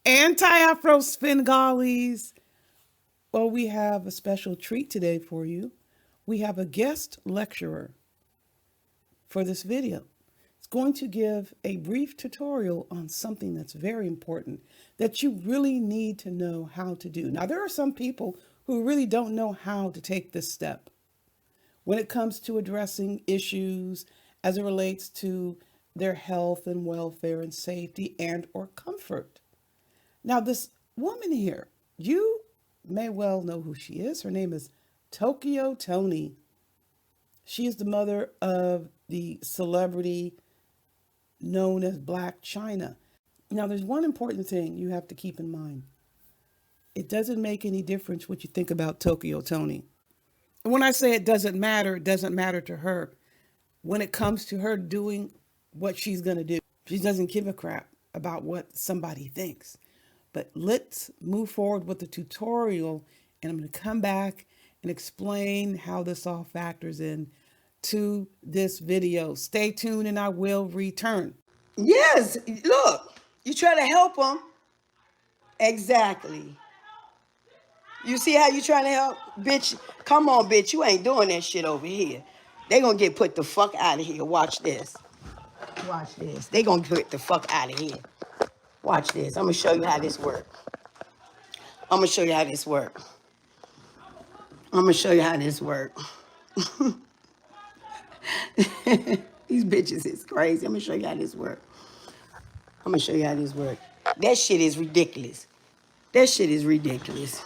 Anti-Afro Svengalis. Well, we have a special treat today for you. We have a guest lecturer for this video. It's going to give a brief tutorial on something that's very important that you really need to know how to do. Now, there are some people who really don't know how to take this step when it comes to addressing issues as it relates to their health and welfare and safety and or comfort. Now, this woman here, you may well know who she is. Her name is Tokyo Toni. She is the mother of the celebrity known as Black China. Now, there's one important thing you have to keep in mind. It doesn't make any difference what you think about Tokyo Toni. And when I say it doesn't matter to her. When it comes to her doing what she's going to do, she doesn't give a crap about what somebody thinks. But let's move forward with the tutorial, and I'm going to come back and explain how this all factors in to this video. Stay tuned and I will return. Yes, look, you try to help them. Exactly. You see how you trying to help? Bitch, come on, bitch. You ain't doing that shit over here. They gonna get put the fuck out of here. Watch this. Watch this. They gonna get the fuck out of here. Watch this. I'm gonna show you how this works. I'm gonna show you how this works. I'm gonna show you how this works. These bitches is crazy. I'm gonna show you how this works. I'm gonna show you how this works. That shit is ridiculous. That shit is ridiculous.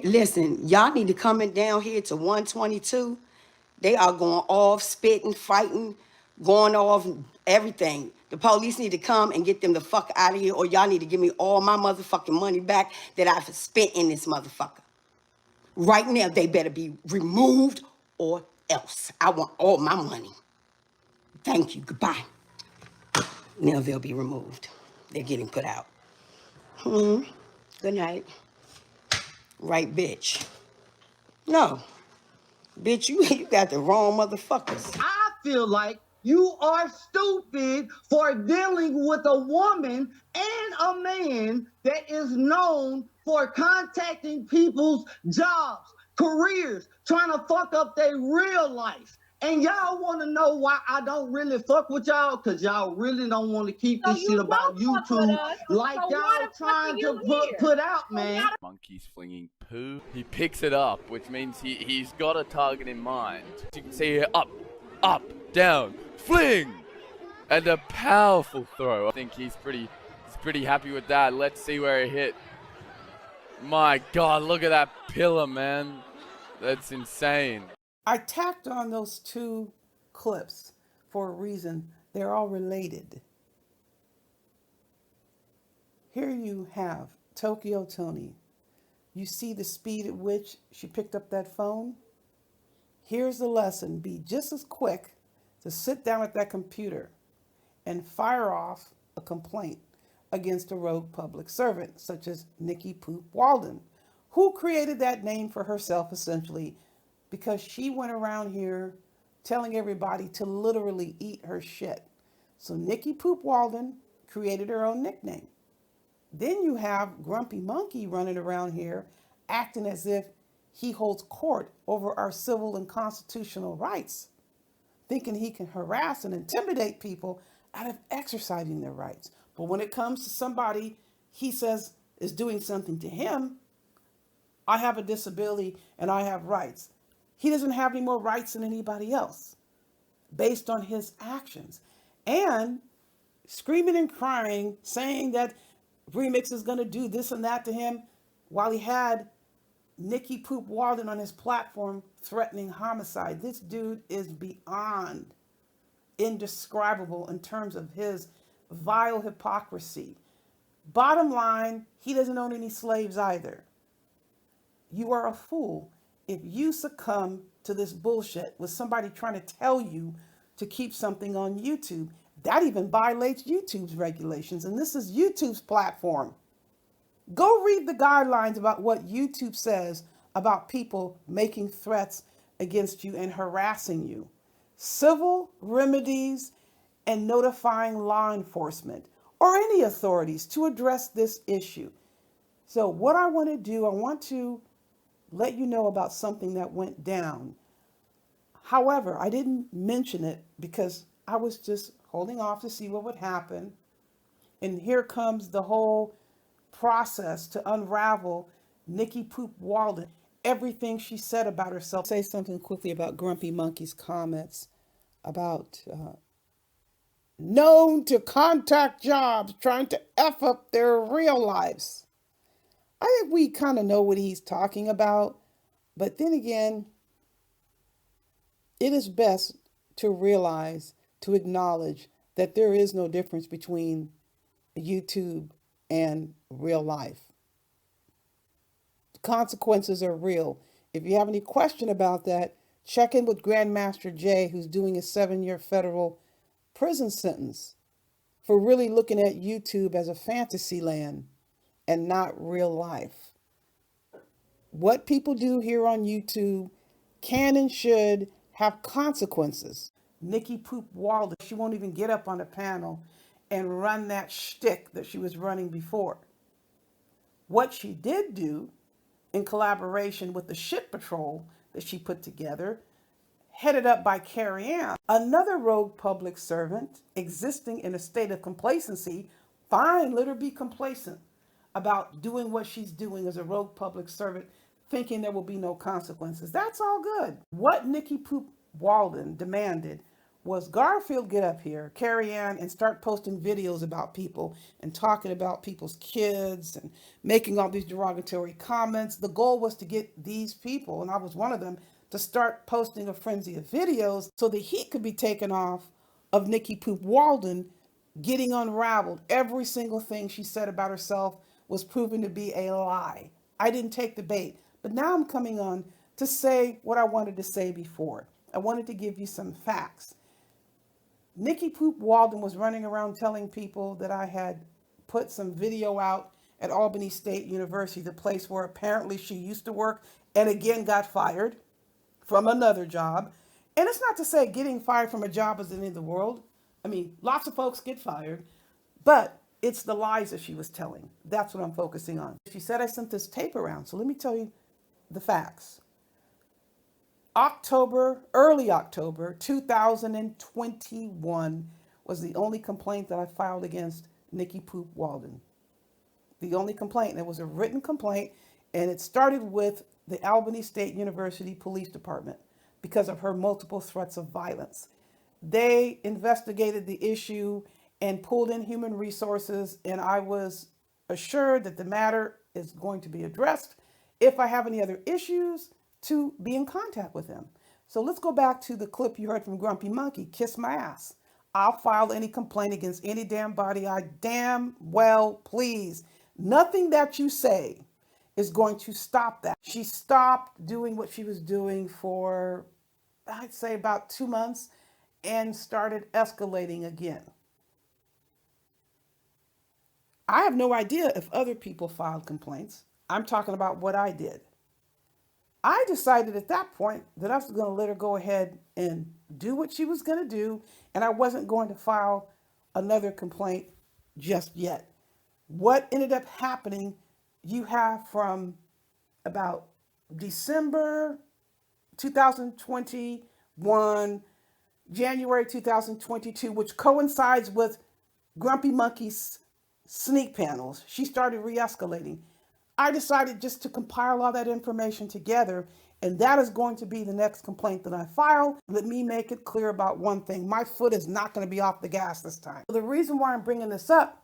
Listen, y'all need to come in down here to 122. They are going off, spitting, fighting, going off, everything. The police need to come and get them the fuck out of here, or y'all need to give me all my motherfucking money back that I've spent in this motherfucker. Right now, they better be removed or else. I want all my money. Thank you. Goodbye. Now they'll be removed. They're getting put out. Good night. Right, bitch. No. Bitch, you got the wrong motherfuckers. I feel like you are stupid for dealing with a woman and a man that is known for contacting people's jobs, careers, trying to fuck up their real life. And y'all want to know why I don't really fuck with y'all? Because y'all really don't want to keep this shit about YouTube like y'all trying to put out, man. Monkey's flinging poo. He picks it up, which means he's got a target in mind. You can see here, up, down, fling! And a powerful throw. I think he's pretty happy with that. Let's see where it hit. My God, look at that pillar, man. That's insane. I tacked on those two clips for a reason. They're all related. Here you have Tokyo Toni. You see the speed at which she picked up that phone? Here's the lesson. Be just as quick to sit down at that computer and fire off a complaint against a rogue public servant, such as Nikki Poop Walden, who created that name for herself essentially because she went around here telling everybody to literally eat her shit. So Nikki Poop Walden created her own nickname. Then you have Grumpy Monkey running around here acting as if he holds court over our civil and constitutional rights, thinking he can harass and intimidate people out of exercising their rights. But when it comes to somebody he says is doing something to him, I have a disability and I have rights. He doesn't have any more rights than anybody else based on his actions. And screaming and crying, saying that Remix is going to do this and that to him while he had Nikki Poop Walden on his platform threatening homicide. This dude is beyond indescribable in terms of his vile hypocrisy. Bottom line, he doesn't own any slaves either. You are a fool if you succumb to this bullshit with somebody trying to tell you to keep something on YouTube. That even violates YouTube's regulations, and this is YouTube's platform. Go read the guidelines about what YouTube says about people making threats against you and harassing you. Civil remedies and notifying law enforcement. or any authorities to address this issue. So, what I want to do, I want to let you know about something that went down. However, I didn't mention it because I was just holding off to see what would happen. And here comes the whole process to unravel Nikki Poop Walden, everything she said about herself. Say something quickly about Grumpy Monkey's comments about known to contact jobs trying to F up their real lives. I think we kind of know what he's talking about, but then again, it is best to realize, to acknowledge that there is no difference between YouTube and real life. The consequences are real. If you have any question about that, check in with Grandmaster Jay, who's doing a 7-year federal prison sentence for really looking at YouTube as a fantasy land and not real life. What people do here on YouTube can and should have consequences. Nikki Poop Walden, she won't even get up on a panel and run that shtick that she was running before. What she did do, in collaboration with the Shyt patrol that she put together, headed up by Carrie, another rogue public servant existing in a state of complacency. Fine, let her be complacent about doing what she's doing as a rogue public servant, thinking there will be no consequences. That's all good. What Nikki Poop Walden demanded was Garfield get up here, Carrie Ann, and start posting videos about people and talking about people's kids and making all these derogatory comments. The goal was to get these people, and I was one of them, to start posting a frenzy of videos so the heat could be taken off of Nikki Poop Walden getting unraveled. Every single thing she said about herself was proven to be a lie. I didn't take the bait, but now I'm coming on to say what I wanted to say before. I wanted to give you some facts. Nikki Poop Walden was running around telling people that I had put some video out at Albany State University, the place where apparently she used to work and again got fired from another job. And it's not to say getting fired from a job is the end of the world. I mean, lots of folks get fired, but it's the lies that she was telling. That's what I'm focusing on. She said I sent this tape around, so let me tell you the facts. Early October 2021 was the only complaint that I filed against Nikki Poop Walden. The only complaint. It was a written complaint, and it started with the Albany State University Police Department because of her multiple threats of violence. They investigated the issue and pulled in human resources, and I was assured that the matter is going to be addressed. If I have any other issues, to be in contact with them. So let's go back to the clip you heard from Grumpy Monkey, Kiss My Ass. I'll file any complaint against any damn body I damn well please. Nothing that you say is going to stop that. She stopped doing what she was doing for, I'd say, about 2 months and started escalating again. I have no idea if other people filed complaints. I'm talking about what I did. I decided at that point that I was going to let her go ahead and do what she was going to do, and I wasn't going to file another complaint just yet. What ended up happening, you have from about December 2021, January 2022, which coincides with Grumpy Monkey's sneak panels. She started re-escalating. I decided just to compile all that information together, and that is going to be the next complaint that I file. Let me make it clear about one thing. My foot is not going to be off the gas this time. The reason why I'm bringing this up,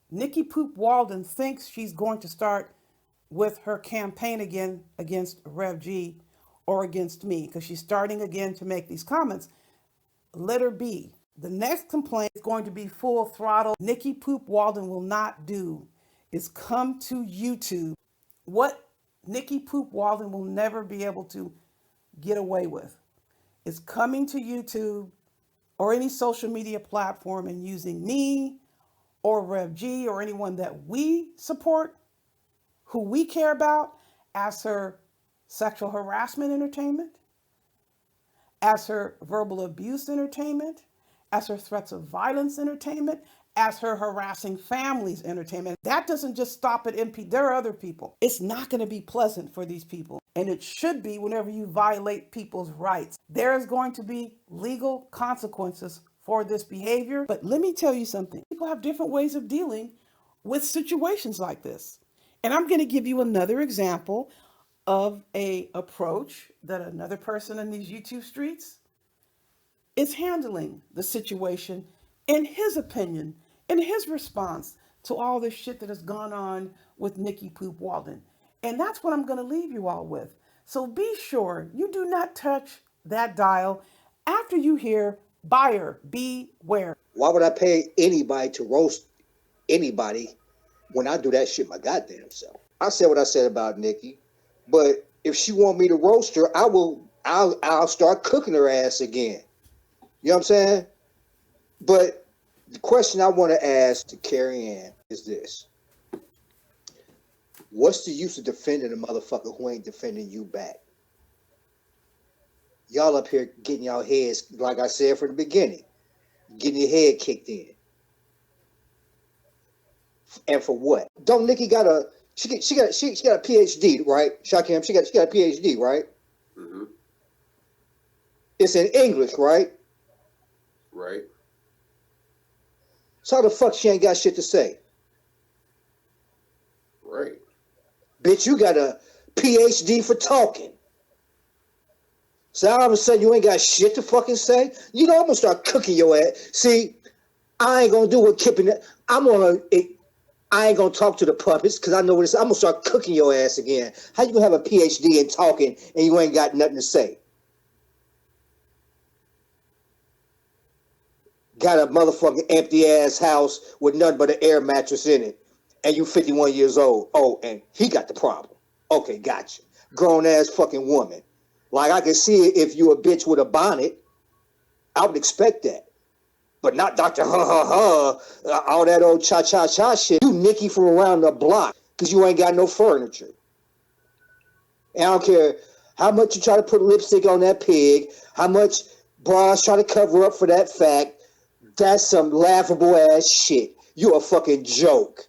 Nikki Poop Walden thinks she's going to start with her campaign again against Rev G or against me, because she's starting again to make these comments. Let her be. The next complaint is going to be full throttle. Nikki Poop Walden will not do is come to YouTube. What Nikki Poop Walden will never be able to get away with is coming to YouTube or any social media platform and using me or Rev G or anyone that we support, who we care about, as her sexual harassment entertainment, as her verbal abuse entertainment, as her threats of violence entertainment, as her harassing family's entertainment. That doesn't just stop at MP. There are other people. It's not going to be pleasant for these people. And it should be whenever you violate people's rights. There is going to be legal consequences for this behavior. But let me tell you something. People have different ways of dealing with situations like this. And I'm going to give you another example of a approach that another person in these YouTube streets is handling the situation in his opinion, in his response to all this shit that has gone on with Nikki Poop Walden. And that's what I'm going to leave you all with. So be sure you do not touch that dial after you hear buyer beware. Why would I pay anybody to roast anybody when I do that shit my goddamn self? I said what I said about Nikki, but if she want me to roast her, I'll start cooking her ass again. You know what I'm saying? But the question I want to ask to Carrie Ann is this. What's the use of defending a motherfucker who ain't defending you back? Y'all up here getting y'all heads, like I said from the beginning, getting your head kicked in. And for what? Don't Nikki got a she got a PhD, right? Shakim, she got a PhD, right? Mm-hmm. It's in English, right? Right. So how the fuck she ain't got shit to say? Right. Bitch, you got a PhD for talking. So all of a sudden you ain't got shit to fucking say? You know I'm gonna start cooking your ass. See, I ain't gonna do what Kipping. I ain't gonna talk to the puppets because I know what it's. I'm gonna start cooking your ass again. How you gonna have a PhD in talking and you ain't got nothing to say? Got a motherfucking empty ass house with nothing but an air mattress in it, and you 51 years old. Oh, and he got the problem. Okay, gotcha. Grown ass fucking woman. Like I can see it if you a bitch with a bonnet. I would expect that. But not Dr. All that old cha-cha-cha shit. You Nikki from around the block because you ain't got no furniture. And I don't care how much you try to put lipstick on that pig, how much bras try to cover up for that fact. That's some laughable ass shit. You a fucking joke.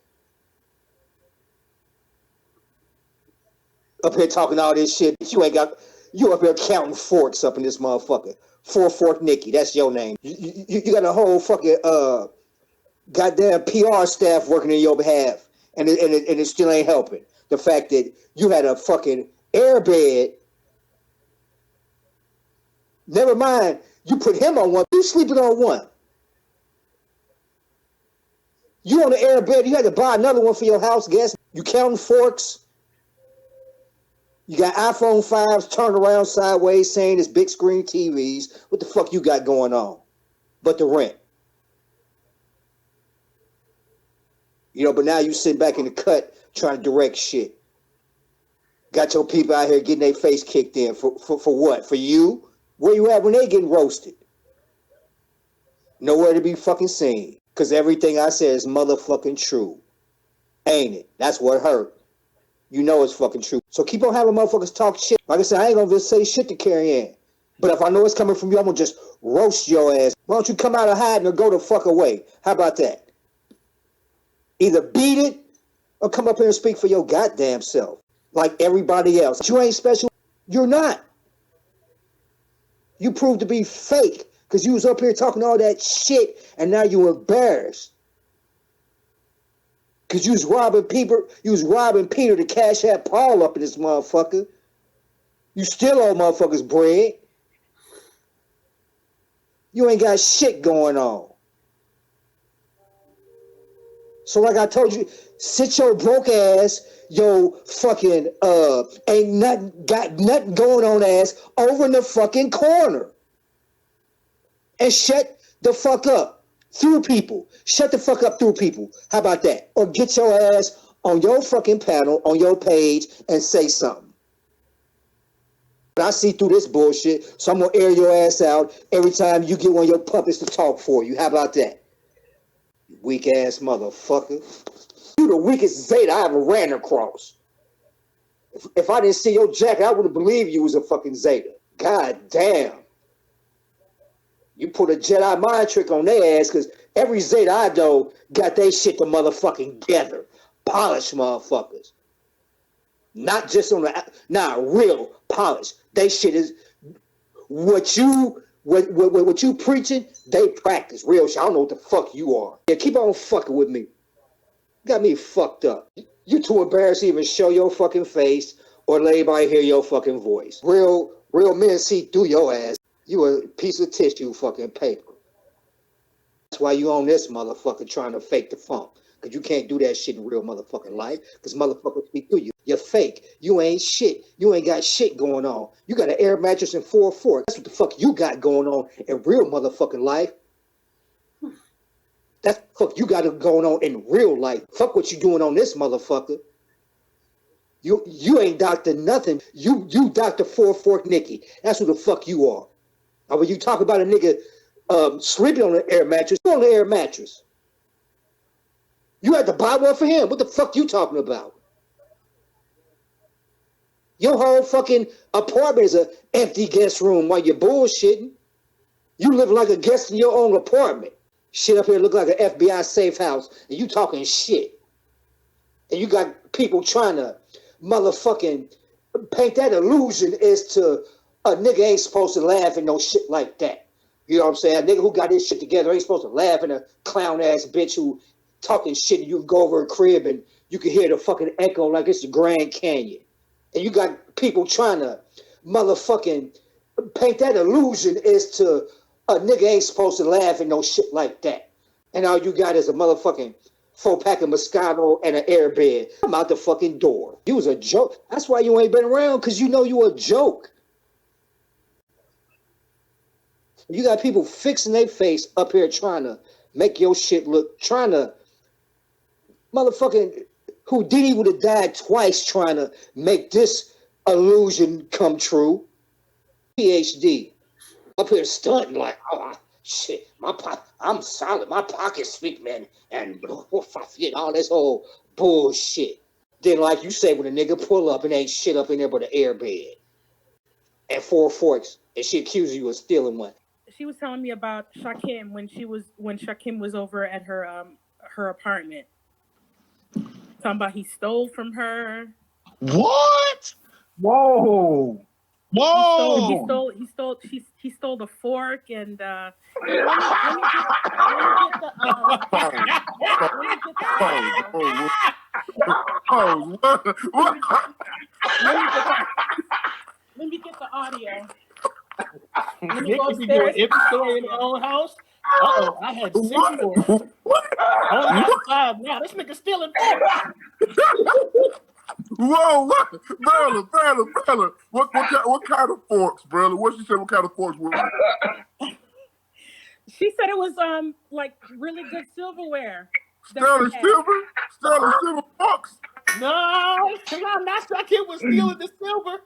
Up here talking all this shit. You up here counting forks up in this motherfucker. 4-Fork Nikki, that's your name. You got a whole fucking goddamn PR staff working in your behalf, and it still ain't helping. The fact that you had a fucking airbed. Never mind, you put him on one. You sleeping on one. You on the airbed. You had to buy another one for your house guest. You counting forks. You got iPhone 5s turned around sideways saying it's big screen TVs. What the fuck you got going on? But the rent. You know, but now you sitting back in the cut trying to direct shit. Got your people out here getting their face kicked in. For what? For you? Where you at when they getting roasted? Nowhere to be fucking seen. Because everything I said is motherfucking true. Ain't it? That's what hurt. You know it's fucking true. So keep on having motherfuckers talk shit. Like I said, I ain't gonna just say shit to Carrie Ann. But if I know it's coming from you, I'm gonna just roast your ass. Why don't you come out of hiding or go the fuck away? How about that? Either beat it or come up here and speak for your goddamn self. Like everybody else. You ain't special. You're not. You proved to be fake because you was up here talking all that shit and now you embarrassed. Because you was robbing Peter to cash that Paul up in this motherfucker. You still owe motherfuckers bread. You ain't got shit going on. So like I told you, sit your broke ass, yo fucking ain't got nothing going on ass over in the fucking corner. And shut the fuck up. Through people. Shut the fuck up through people. How about that? Or get your ass on your fucking panel, on your page, and say something. But I see through this bullshit, so I'm going to air your ass out every time you get one of your puppets to talk for you. How about that? You weak ass motherfucker. You the weakest Zeta I ever ran across. If I didn't see your jacket, I wouldn't believe you was a fucking Zeta. God damn. You put a Jedi mind trick on their ass because Every Zeta I know got they shit to motherfucking together. Polished motherfuckers. Not just on the, real polish. They shit is what you preaching, they practice. Real shit. I don't know what the fuck you are. Yeah, keep on fucking with me. Got me fucked up. You too embarrassed to even show your fucking face or let anybody hear your fucking voice. Real men see through your ass. You a piece of tissue fucking paper. That's why you on this motherfucker trying to fake the funk. Because you can't do that shit in real motherfucking life. Because motherfuckers speak through you. You're fake. You ain't shit. You ain't got shit going on. You got an air mattress and 4 forks. That's what the fuck you got going on in real motherfucking life. That's what the fuck you got going on in real life. Fuck what you doing on this motherfucker. You ain't Dr. Nothing. You Dr. 4 Fork Nikki. That's who the fuck you are. Now when you talk about a nigga sleeping on an air mattress, on the air mattress. You had to buy one for him. What the fuck you talking about? Your whole fucking apartment is an empty guest room while you're bullshitting. You live like a guest in your own apartment. Shit up here look like an FBI safe house, and you talking shit. And you got people trying to motherfucking paint that illusion as to a nigga ain't supposed to laugh at no shit like that. You know what I'm saying? A nigga who got his shit together ain't supposed to laugh at a clown-ass bitch who talking shit, and you can go over her crib and you can hear the fucking echo like it's the Grand Canyon. And you got people trying to motherfucking paint that illusion as to a nigga ain't supposed to laugh at no shit like that. And all you got is a motherfucking 4-pack of Moscato and an airbed. I'm out the fucking door. You was a joke. That's why you ain't been around, because you know you a joke. You got people fixing their face up here trying to make your shit look, trying to motherfucking Houdini would have died twice trying to make this illusion come true. PhD up here stunting like, oh shit, I'm solid, my pockets speak, man, and all this whole bullshit. Then, like you say, when a nigga pull up and ain't shit up in there but an airbed and 4 forks, and she accuses you of stealing one. She was telling me about Shakim when Shakim was over at her apartment. Talking about he stole from her. What? Whoa! Whoa! He stole the fork and let me get the audio. Let me go upstairs. Every story in their own house. Uh-oh, I had 6 more. I only got 5 now. This nigga stealing forks. Whoa, what? Brother. What kind of forks, brother? What she said? What kind of forks were it? She said it was like really good silverware. Sterling silver forks. No, not Shakim was stealing the silver.